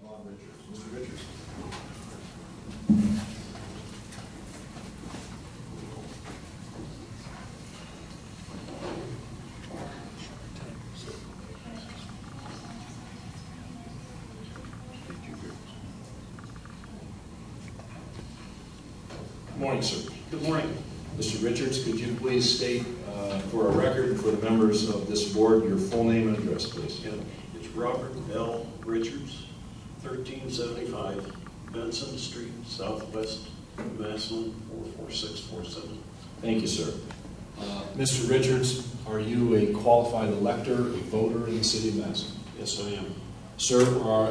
on Richards. Mr. Richards. Good morning, sir. Good morning. Mr. Richards, could you please state for a record and for the members of this board your full name and address, please? Yeah, it's Robert L. Richards, 1375 Benson Street, Southwest, Massillon, 44647. Thank you, sir. Mr. Richards, are you a qualified elector, a voter in the city of Massillon? Yes, I am. Sir,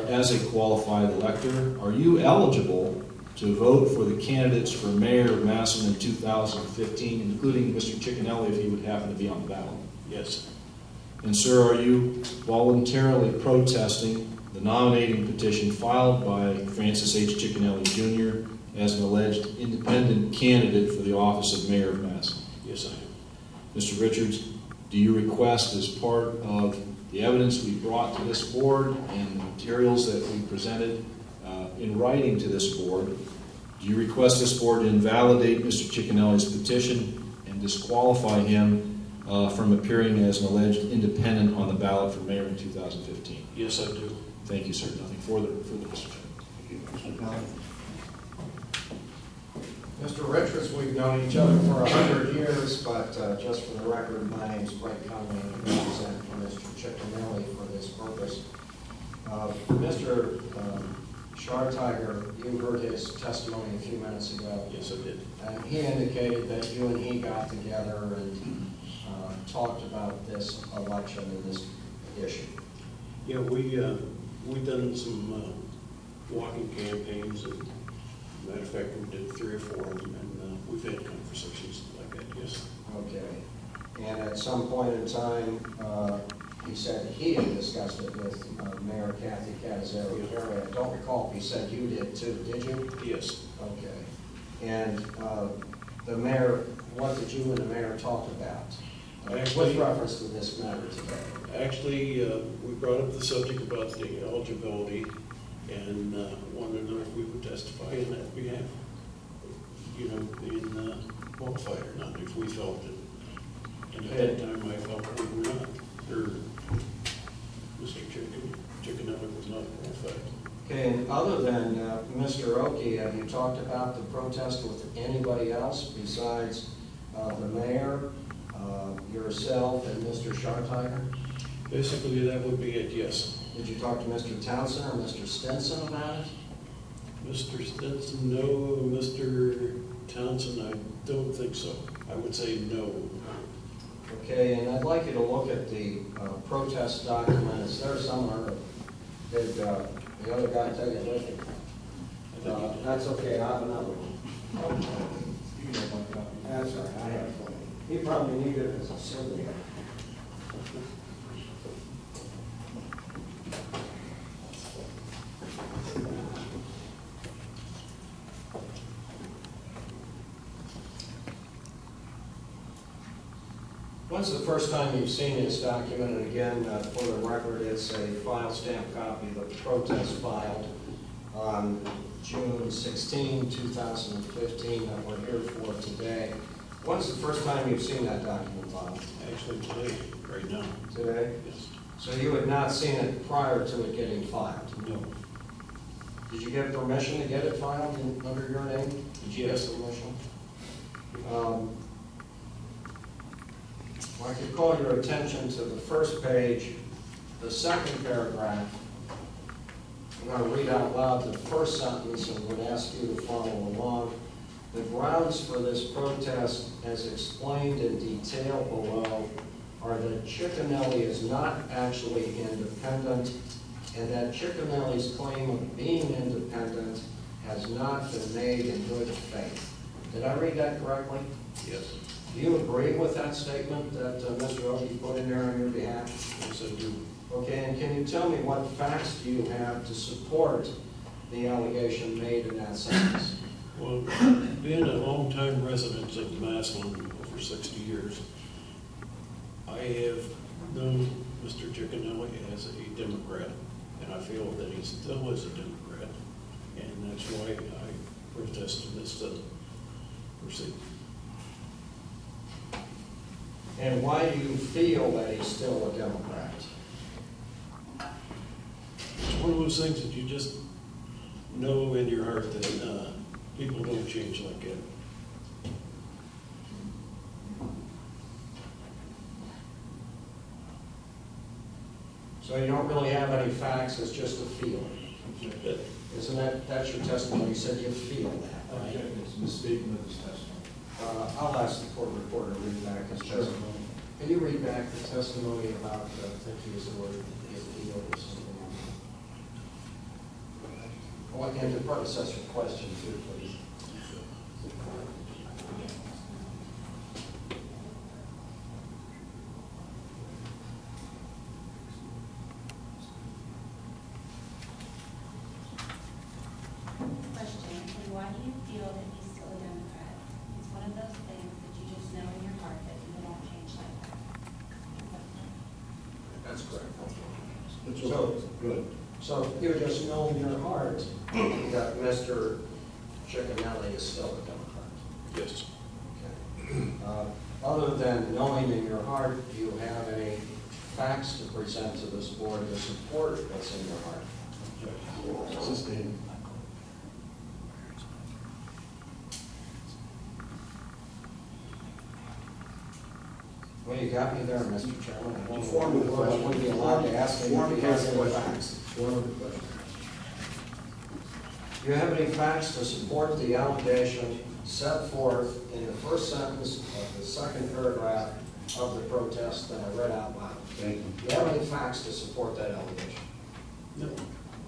as a qualified elector, are you eligible to vote for the candidates for mayor of Massillon in 2015, including Mr. Cicchinelli if he would happen to be on the ballot? Yes. And sir, are you voluntarily protesting the nominating petition filed by Francis H. Cicchinelli Jr. as an alleged independent candidate for the office of mayor of Massillon? Yes, I am. Mr. Richards, do you request as part of the evidence we brought to this board and the materials that we presented in writing to this board, do you request this board to invalidate Mr. Cicchinelli's petition and disqualify him from appearing as an alleged independent on the ballot for mayor in 2015? Yes, I do. Thank you, sir. Nothing further, Mr. Chairman. Mr. Richards, we've known each other for 100 years, but just for the record, my name is Greg Conley, and I represent Mr. Cicchinelli for this purpose. Mr. Schartiger, you heard his testimony a few minutes ago. Yes, I did. And he indicated that you and he got together and talked about this election and this issue. Yeah, we've done some walking campaigns, and matter of fact, we did 3 or 4 of them, and we've had conversations like that, yes. Okay. And at some point in time, he said he had discussed it with Mayor Kathy Catazzaro-Perry. I don't recall if he said you did too, did you? Yes. Okay. And the mayor, what did you and the mayor talk about with reference to this matter today? Actually, we brought up the subject about the eligibility and wanted to know if we would testify in that behalf, you know, being qualified or not, if we felt it. And at that time, I felt we were not, or Mr. Cicchinelli was not qualified. Okay, and other than Mr. Oki, have you talked about the protest with anybody else besides the mayor, yourself, and Mr. Schartiger? Basically, that would be it, yes. Did you talk to Mr. Townsend or Mr. Stinson about it? Mr. Stinson, no. Mr. Townsend, I don't think so. I would say no. Okay, and I'd like you to look at the protest document. Is there somewhere? Did the other guy take it with him? That's okay, I have another one. That's all right, I have one. He probably needed it as a souvenir. When's the first time you've seen this document? And again, for the record, it's a file stamp copy of the protest filed on June 16, 2015 that we're here for today. When's the first time you've seen that document, Bob? Actually, today, right now. Today? Yes. So you had not seen it prior to it getting filed? No. Did you get permission to get it filed under your name? Did you Yes. get permission? I could call your attention to the first page, the second paragraph. I'm going to read out loud the first sentence and would ask you to follow along. The grounds for this protest, as explained in detail below, are that Cicchinelli is not actually independent and that Cicchinelli's claim of being independent has not been made in good faith. Did I read that correctly? Yes. Do you agree with that statement that Mr. Oki put in there on your behalf? Yes, I do. Okay, and can you tell me what facts do you have to support the allegation made in that sentence? Well, being a longtime resident of Massillon, over 60 years, I have known Mr. Cicchinelli as a Democrat and I feel that he still is a Democrat, and that's why I protested this proceed. And why do you feel that he's still a Democrat? It's one of those things that you just know in your heart that people don't change like that. So you don't really have any facts, it's just a feeling. But Isn't that's your testimony? You said you feel that, right? It's misspeaking of his testimony. I'll ask the court reporter to read back his testimony. Can you read back the testimony about, I think he used the word, you feel or something? Well, and the predecessor question too, please. Question, and why do you feel that he's still a Democrat? It's one of those things that you just know in your heart that people don't change like that. That's correct. So, good. So you just know in your heart that Mr. Cicchinelli is still a Democrat. yes, Okay. Other than knowing in your heart, do you have any facts to present to this board to support what's in your heart? Sustained. Well, you got me there, Mr. Chairman. I Form of the question. wouldn't be allowed to ask you if you have any facts. Form of the question. Do you have any facts to support the allegation set forth in the first sentence of the second paragraph of the protest that I read out loud? Thank you. Do you have any facts to support that allegation? no.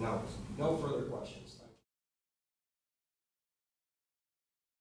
No. No further questions.